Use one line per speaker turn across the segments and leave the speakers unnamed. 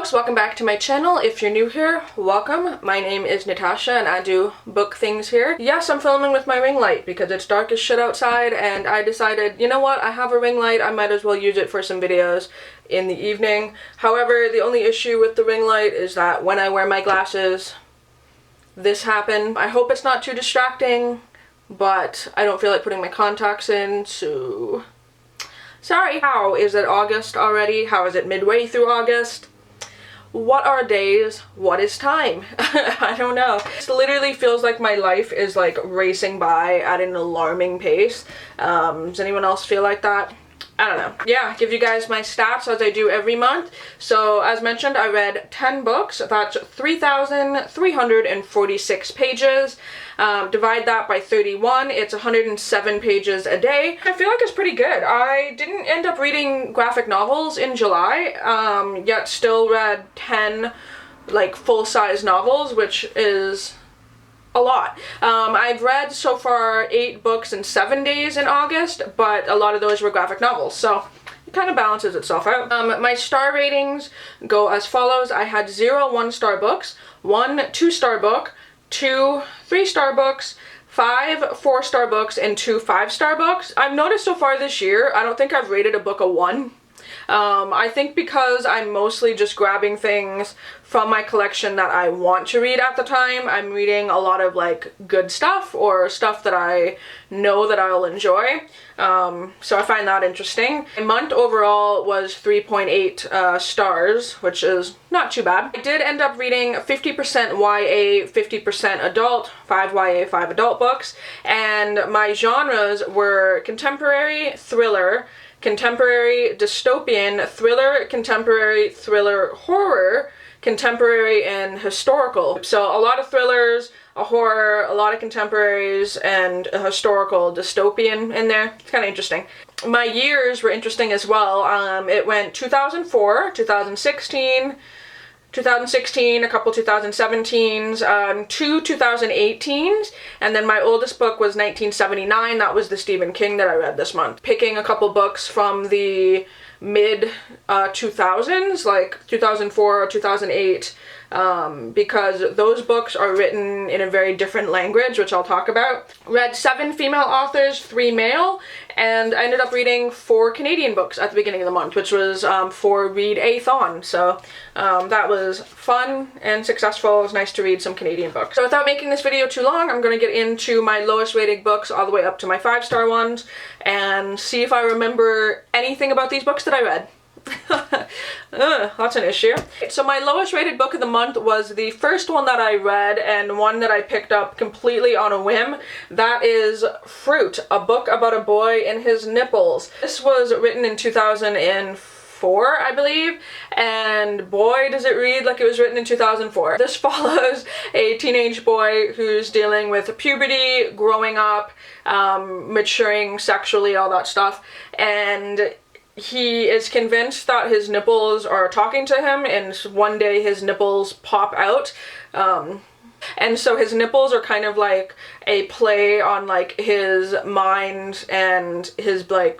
folks, welcome back to my channel. If you're new here, welcome. My name is Natasha and I do book things here. Yes, I'm filming with my ring light because it's dark as shit outside and I decided, you know what, I have a ring light, I might as well use it for some videos in the evening. However, the only issue with the ring light is that when I wear my glasses, this happened. I hope it's not too distracting, but I don't feel like putting my contacts in, so sorry. How is it August already? How is it midway through August? What are days? What is time? I don't know. It literally feels like my life is like racing by at an alarming pace. Does anyone else feel like that? I don't know. Yeah, give you guys my stats as I do every month. So as mentioned, I read 10 books. That's 3,346 pages. Divide that by 31, it's 107 pages a day. I feel like it's pretty good. I didn't end up reading graphic novels in July, yet still read 10 like full-size novels, which is a lot. I've read so far 8 books in 7 days in August, but a lot of those were graphic novels, so it kind of balances itself out. My star ratings go as follows. I had 0 1-star books, 1 2-star book, 2 3-star books, 5 4-star books, and 2 5-star books. I've noticed so far this year, I don't think I've rated a book a 1. I think because I'm mostly just grabbing things from my collection that I want to read at the time. I'm reading a lot of like good stuff or stuff that I know that I'll enjoy. So I find that interesting. My month overall was 3.8 stars, which is not too bad. I did end up reading 50% YA, 50% adult, 5 YA, 5 adult books, and my genres were contemporary, thriller, contemporary dystopian, thriller, contemporary thriller horror, contemporary and historical. So a lot of thrillers, a horror, a lot of contemporaries, and a historical dystopian in there. It's kind of interesting. My years were interesting as well. It went 2004, 2016, 2016, a couple 2017s, 2 2018s, and then my oldest book was 1979. That was the Stephen King that I read this month. Picking a couple books from the mid 2000s, like 2004 or 2008, because those books are written in a very different language, which I'll talk about. Read 7 female authors, 3 male, and I ended up reading 4 Canadian books at the beginning of the month, which was for Read-A-thon. So that was fun and successful. It was nice to read some Canadian books. So without making this video too long, I'm going to get into my lowest rated books all the way up to my 5-star ones and see if I remember anything about these books that I read. That's an issue. So my lowest rated book of the month was the first one that I read and one that I picked up completely on a whim. That is Fruit, a book about a boy and his nipples. This was written in 2004, I believe, and boy does it read like it was written in 2004. This follows a teenage boy who's dealing with puberty, growing up, maturing sexually, all that stuff, and he is convinced that his nipples are talking to him, and one day his nipples pop out. And so his nipples are kind of like a play on like his mind and his like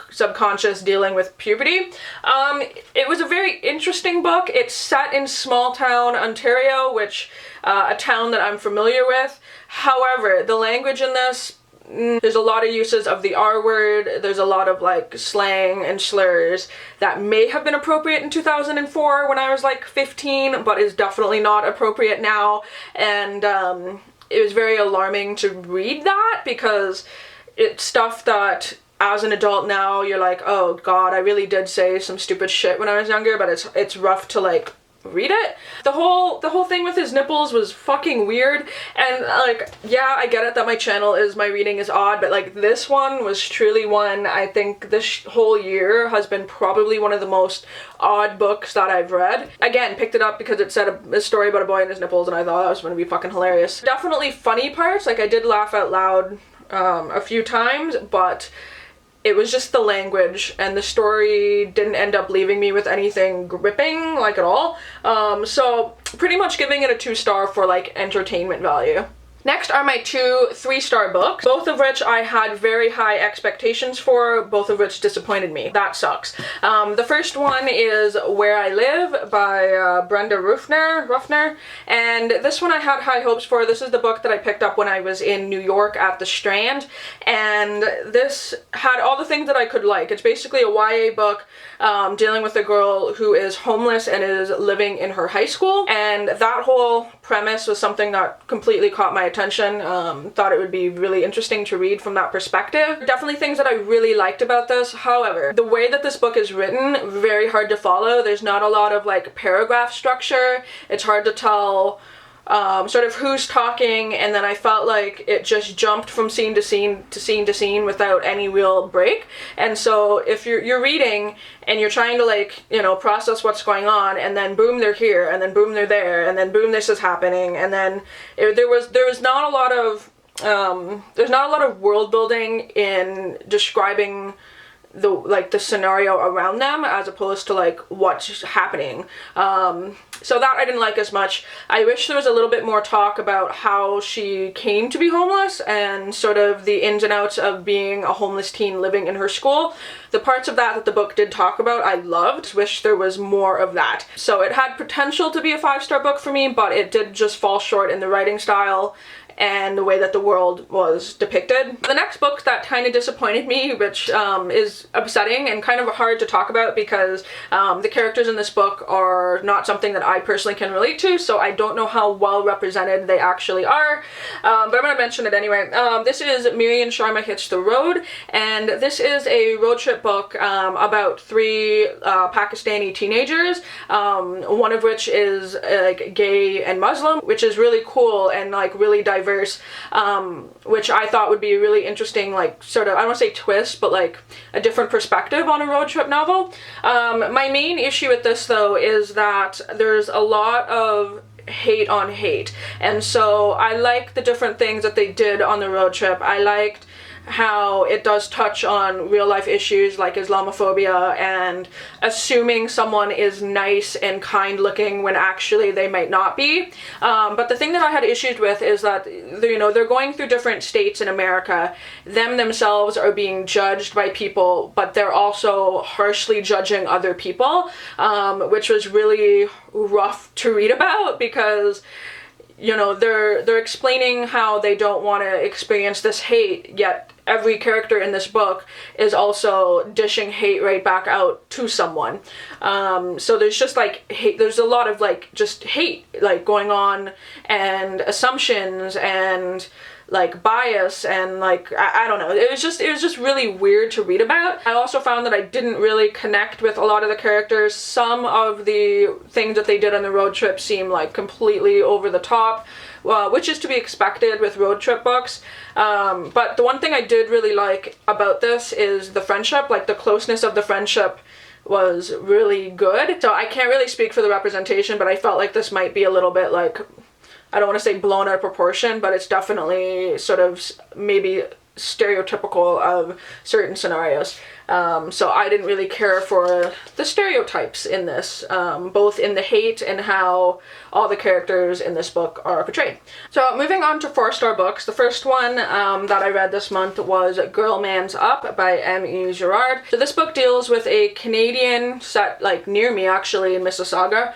subconscious dealing with puberty. It was a very interesting book. It's set in small town Ontario, which a town that I'm familiar with. However, the language in this, there's a lot of uses of the R word, there's a lot of like slang and slurs that may have been appropriate in 2004 when I was like 15, but is definitely not appropriate now, and it was very alarming to read that because it's stuff that as an adult now you're like, oh god, I really did say some stupid shit when I was younger, but it's rough to like read it. The whole thing with his nipples was fucking weird, and like, yeah, I get it that my channel is My Reading is Odd, but like this one was truly one I think this whole year has been probably one of the most odd books that I've read. Again, picked it up because it said a story about a boy and his nipples, and I thought that was going to be fucking hilarious. Definitely funny parts, like I did laugh out loud a few times, but it was just the language, and the story didn't end up leaving me with anything gripping, like, at all. So pretty much giving it a 2-star for like entertainment value. Next are my two 3-star books, both of which I had very high expectations for, both of which disappointed me. That sucks. The first one is Where I Live by Brenda Ruffner, and this one I had high hopes for. This is the book that I picked up when I was in New York at the Strand, and this had all the things that I could like. It's basically a YA book dealing with a girl who is homeless and is living in her high school, and that whole premise was something that completely caught my attention. Thought it would be really interesting to read from that perspective. Definitely things that I really liked about this. However, the way that this book is written, very hard to follow. There's not a lot of like paragraph structure. It's hard to tell sort of who's talking, and then I felt like it just jumped from scene to scene to scene to scene without any real break. And so if you're reading and you're trying to, like, you know, process what's going on, and then boom, they're here, and then boom, they're there, and then boom, this is happening, and then there was not a lot of there's not a lot of world building in describing the scenario around them as opposed to like what's happening. So that I didn't like as much. I wish there was a little bit more talk about how she came to be homeless and sort of the ins and outs of being a homeless teen living in her school. The parts of that the book did talk about, I loved. Wish there was more of that. So it had potential to be a 5-star book for me, but it did just fall short in the writing style and the way that the world was depicted. The next book that kind of disappointed me, which is upsetting and kind of hard to talk about because the characters in this book are not something that I personally can relate to, so I don't know how well represented they actually are, but I'm going to mention it anyway. This is Miriam Sharma Hits the Road, and this is a road trip book about 3 Pakistani teenagers, one of which is like gay and Muslim, which is really cool and like really diverse, which I thought would be a really interesting, like, sort of, I don't want to say twist, but like a different perspective on a road trip novel. My main issue with this though is that there's a lot of hate on hate, and so I like the different things that they did on the road trip. I liked how it does touch on real life issues like Islamophobia and assuming someone is nice and kind looking when actually they might not be. But the thing that I had issues with is that, you know, they're going through different states in America. Themselves are being judged by people, but they're also harshly judging other people, which was really rough to read about because, you know, they're explaining how they don't want to experience this hate, yet every character in this book is also dishing hate right back out to someone. So there's just like hate, there's a lot of like just hate like going on, and assumptions and like bias, and like I don't know, it was just really weird to read about. I also found that I didn't really connect with a lot of the characters. Some of the things that they did on the road trip seemed like completely over the top, which is to be expected with road trip books. But the one thing I did really like about this is the friendship, like the closeness of the friendship was really good. So I can't really speak for the representation, but I felt like this might be a little bit like, I don't want to say blown out of proportion, but it's definitely sort of maybe stereotypical of certain scenarios. So I didn't really care for the stereotypes in this, both in the hate and how all the characters in this book are portrayed. So moving on to 4-star books, the first one that I read this month was Girl Man's Up by myeyeshadowisod. So this book deals with a Canadian set like near me actually in Mississauga.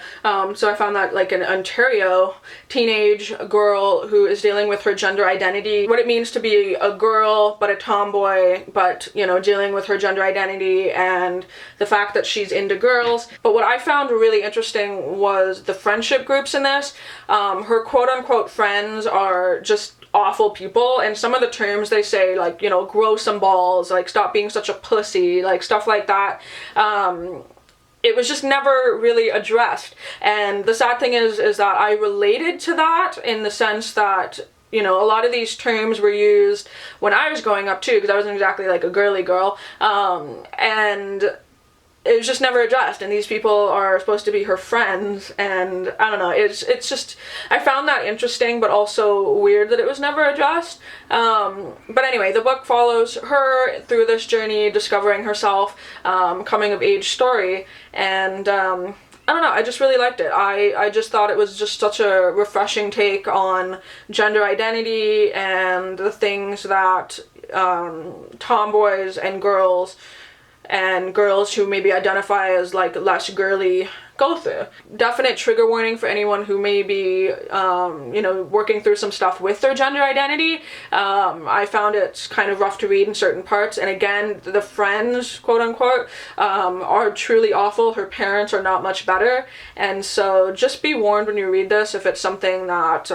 So I found that like an Ontario teenage girl who is dealing with her gender identity, what it means to be a girl but a tomboy, but you know, dealing with her gender identity and the fact that she's into girls. But what I found really interesting was the friendship groups in this. Her quote-unquote friends are just awful people, and some of the terms they say, like, you know, grow some balls, like stop being such a pussy, like stuff like that. It was just never really addressed, and the sad thing is that I related to that in the sense that, you know, a lot of these terms were used when I was growing up too, because I wasn't exactly like a girly girl, and it was just never addressed, and these people are supposed to be her friends, and I don't know, it's just, I found that interesting but also weird that it was never addressed. But anyway, the book follows her through this journey, discovering herself, coming of age story, and I don't know, I just really liked it. I just thought it was just such a refreshing take on gender identity and the things that tomboys and girls who maybe identify as like less girly go through. Definite trigger warning for anyone who may be, you know, working through some stuff with their gender identity. I found it kind of rough to read in certain parts, and again, the friends, quote unquote, are truly awful. Her parents are not much better, and so just be warned when you read this if it's something that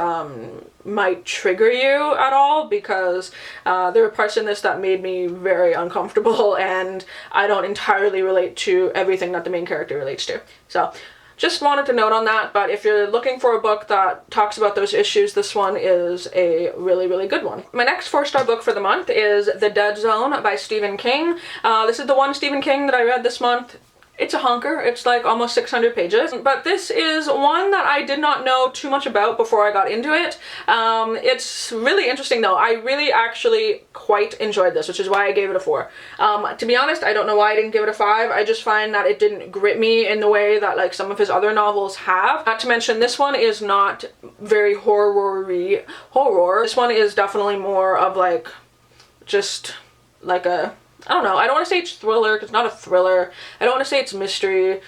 might trigger you at all, because there are parts in this that made me very uncomfortable, and I don't entirely relate to everything that the main character relates to. So just wanted to note on that, but if you're looking for a book that talks about those issues, this one is a really, really good one. My next 4-star book for the month is The Dead Zone by Stephen King. This is the one Stephen King that I read this month. It's a honker. It's like almost 600 pages, but this is one that I did not know too much about before I got into it. It's really interesting though. I really actually quite enjoyed this, which is why I gave it a 4. To be honest, I don't know why I didn't give it a 5. I just find that it didn't grip me in the way that like some of his other novels have. Not to mention, this one is not very horror-y. This one is definitely more of like just like a, I don't know, I don't want to say it's thriller, because it's not a thriller. I don't want to say it's mystery,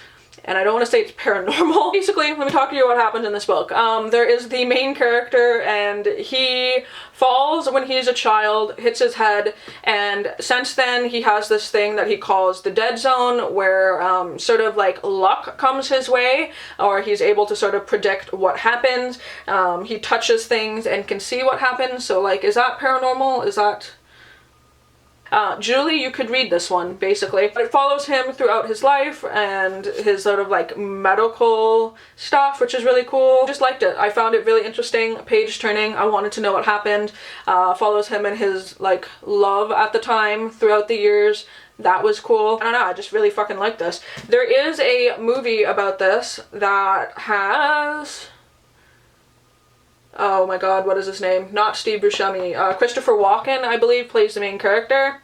and I don't want to say it's paranormal. Basically, let me talk to you about what happens in this book. There is the main character, and he falls when he's a child, hits his head, and since then he has this thing that he calls the dead zone, where sort of like luck comes his way, or he's able to sort of predict what happens. He touches things and can see what happens, so like, is that paranormal? Is that... Julie, you could read this one, basically. But it follows him throughout his life and his sort of like medical stuff, which is really cool. Just liked it. I found it really interesting, page turning. I wanted to know what happened. Follows him and his like love at the time throughout the years. That was cool. I don't know, I just really fucking like this. There is a movie about this that has... oh my god, what is his name? Not Steve Buscemi. Christopher Walken, I believe, plays the main character.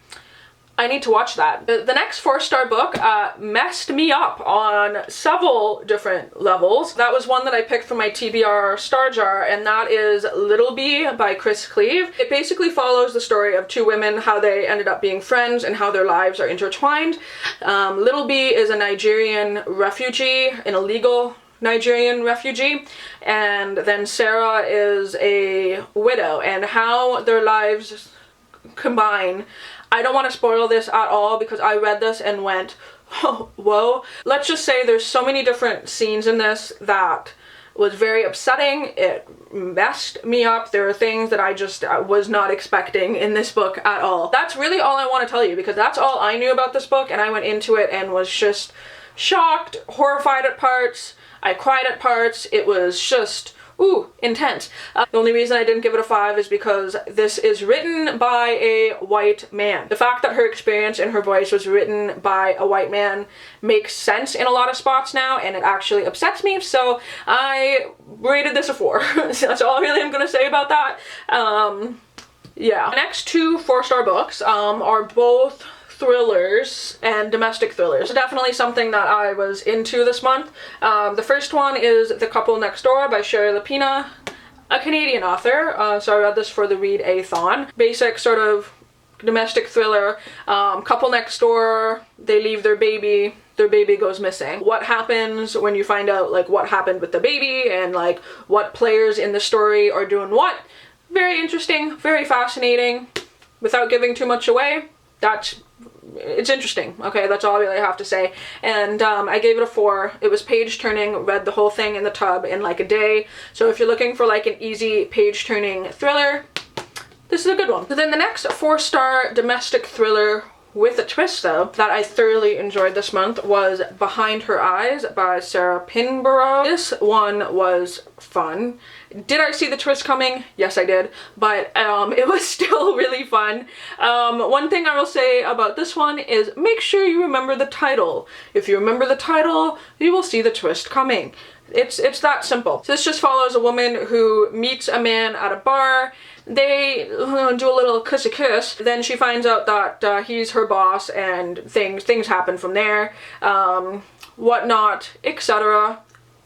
I need to watch that. The next 4-star book messed me up on several different levels. That was one that I picked from my TBR star jar, and that is Little Bee by Chris Cleave. It basically follows the story of 2 women, how they ended up being friends and how their lives are intertwined. Little Bee is a Nigerian refugee, an illegal Nigerian refugee, and then Sarah is a widow, and how their lives combine. I don't want to spoil this at all because I read this and went, oh, whoa. Let's just say there's so many different scenes in this that was very upsetting. It messed me up. There are things that I just was not expecting in this book at all. That's really all I want to tell you, because that's all I knew about this book, and I went into it and was just shocked, horrified at parts. I cried at parts. It was just, ooh, intense. The only reason I didn't give it a 5 is because this is written by a white man. The fact that her experience and her voice was written by a white man makes sense in a lot of spots now, and it actually upsets me, so I rated this a 4. So that's all really I'm gonna say about that. Yeah. The next 2 4-star books are both thrillers and domestic thrillers. Definitely something that I was into this month. The first one is The Couple Next Door by Sherry Lapina, a Canadian author, so I read this for the read-a-thon. Basic sort of domestic thriller. Couple next door, they leave their baby goes missing. What happens when you find out like what happened with the baby and like what players in the story are doing what? Very interesting, very fascinating. Without giving too much away, it's interesting. Okay, that's all I really have to say. And I gave it a 4. It was page turning, read the whole thing in the tub in like a day. So if you're looking for like an easy page turning thriller, this is a good one. So then the next 4-star domestic thriller with a twist though that I thoroughly enjoyed this month was Behind Her Eyes by Sarah Pinborough. This one was fun. Did I see the twist coming? Yes, I did, but it was still really fun. One thing I will say about this one is make sure you remember the title. If you remember the title, you will see the twist coming. It's that simple. So this just follows a woman who meets a man at a bar. They do a little kissy kiss. Then she finds out that he's her boss, and things happen from there. whatnot, etc.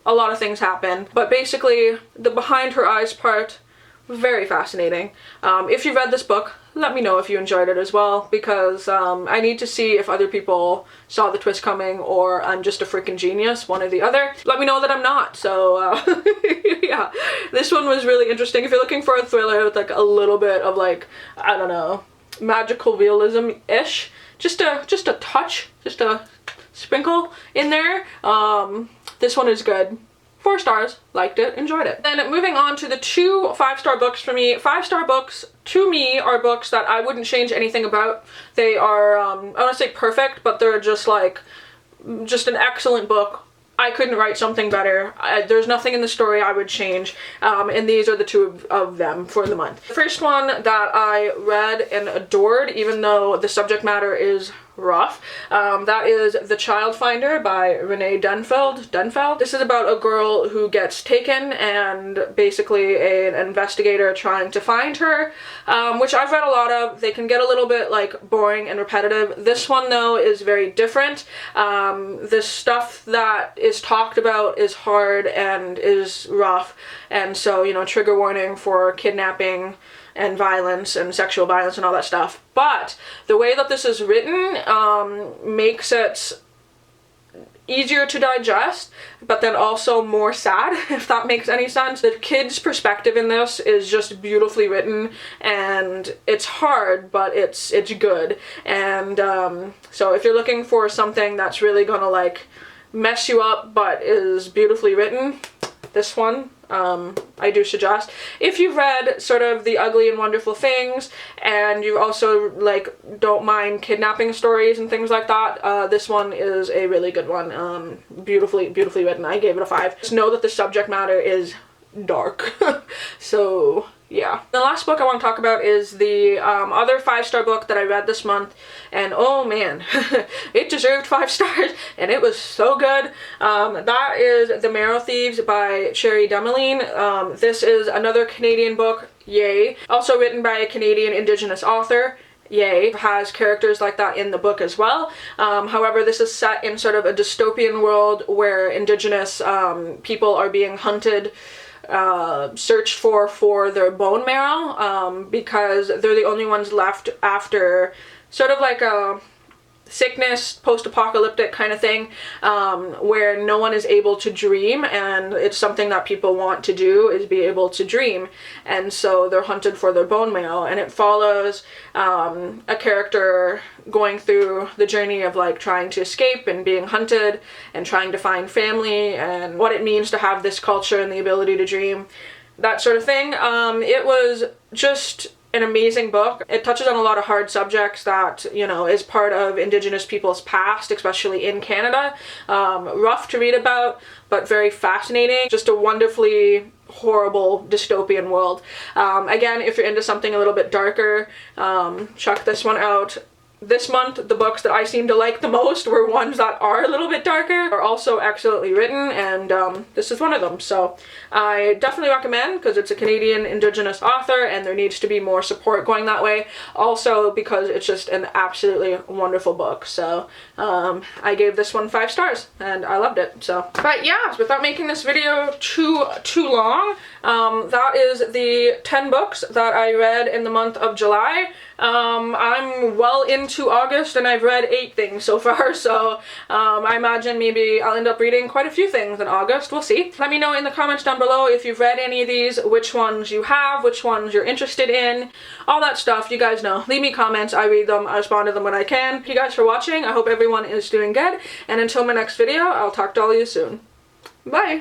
A lot of things happen, but basically the behind her eyes part, very fascinating. If you read this book, let me know if you enjoyed it as well, because I need to see if other people saw the twist coming or I'm just a freaking genius, one or the other. Let me know that I'm not. So yeah, this one was really interesting. If you're looking for a thriller with like a little bit of like, I don't know, magical realism-ish, just a touch, just a sprinkle in there, this one is good. 4 stars, liked it, enjoyed it. Then moving on to the 2 5-star books for me. 5-star books to me are books that I wouldn't change anything about. They are, I don't want to say perfect, but they're just like, just an excellent book. I couldn't write something better. There's nothing in the story I would change, and these are the 2 of them for the month. The first one that I read and adored, even though the subject matter is rough, that is The Child Finder by Renee Dunfeld. This is about a girl who gets taken and basically an investigator trying to find her, which I've read a lot of. They can get a little bit like boring and repetitive. This one though is very different. The stuff that is talked about is hard and is rough, and so, you know, trigger warning for kidnapping and violence and sexual violence and all that stuff. But the way that this is written makes it easier to digest, but then also more sad, if that makes any sense. The kid's perspective in this is just beautifully written, and it's hard, but it's good. And so if you're looking for something that's really gonna like mess you up but is beautifully written, this one I do suggest. If you've read sort of The Ugly and Wonderful Things, and you also like don't mind kidnapping stories and things like that, this one is a really good one. Beautifully written. I gave it a 5. Just know that the subject matter is dark. So yeah. The last book I want to talk about is the other 5-star book that I read this month, and oh man, it deserved 5 stars, and it was so good. That is The Maro Thieves by Cherry Demeline. This is another Canadian book, yay. Also written by a Canadian Indigenous author, yay. Has characters like that in the book as well. However, this is set in sort of a dystopian world where Indigenous people are being hunted, searched for their bone marrow, because they're the only ones left after sort of like a sickness, post-apocalyptic kind of thing, where no one is able to dream, and it's something that people want to do, is be able to dream, and so they're hunted for their bone marrow. And it follows a character going through the journey of like trying to escape and being hunted and trying to find family and what it means to have this culture and the ability to dream, that sort of thing. It was just an amazing book. It touches on a lot of hard subjects that, you know, is part of Indigenous people's past, especially in Canada. Rough to read about, but very fascinating. Just a wonderfully horrible dystopian world. Again, if you're into something a little bit darker, check this one out. This month, the books that I seem to like the most were ones that are a little bit darker, are also excellently written, and this is one of them. So I definitely recommend, because it's a Canadian Indigenous author and there needs to be more support going that way. Also because it's just an absolutely wonderful book. So I gave this one 5 stars and I loved it. So, but yeah, without making this video too long, that is the 10 books that I read in the month of July. I'm well into August and I've read 8 things so far, so I imagine maybe I'll end up reading quite a few things in August. We'll see. Let me know in the comments down below if you've read any of these, which ones you have, which ones you're interested in, all that stuff. You guys know. Leave me comments. I read them. I respond to them when I can. Thank you guys for watching. I hope everyone is doing good, and until my next video, I'll talk to all of you soon. Bye!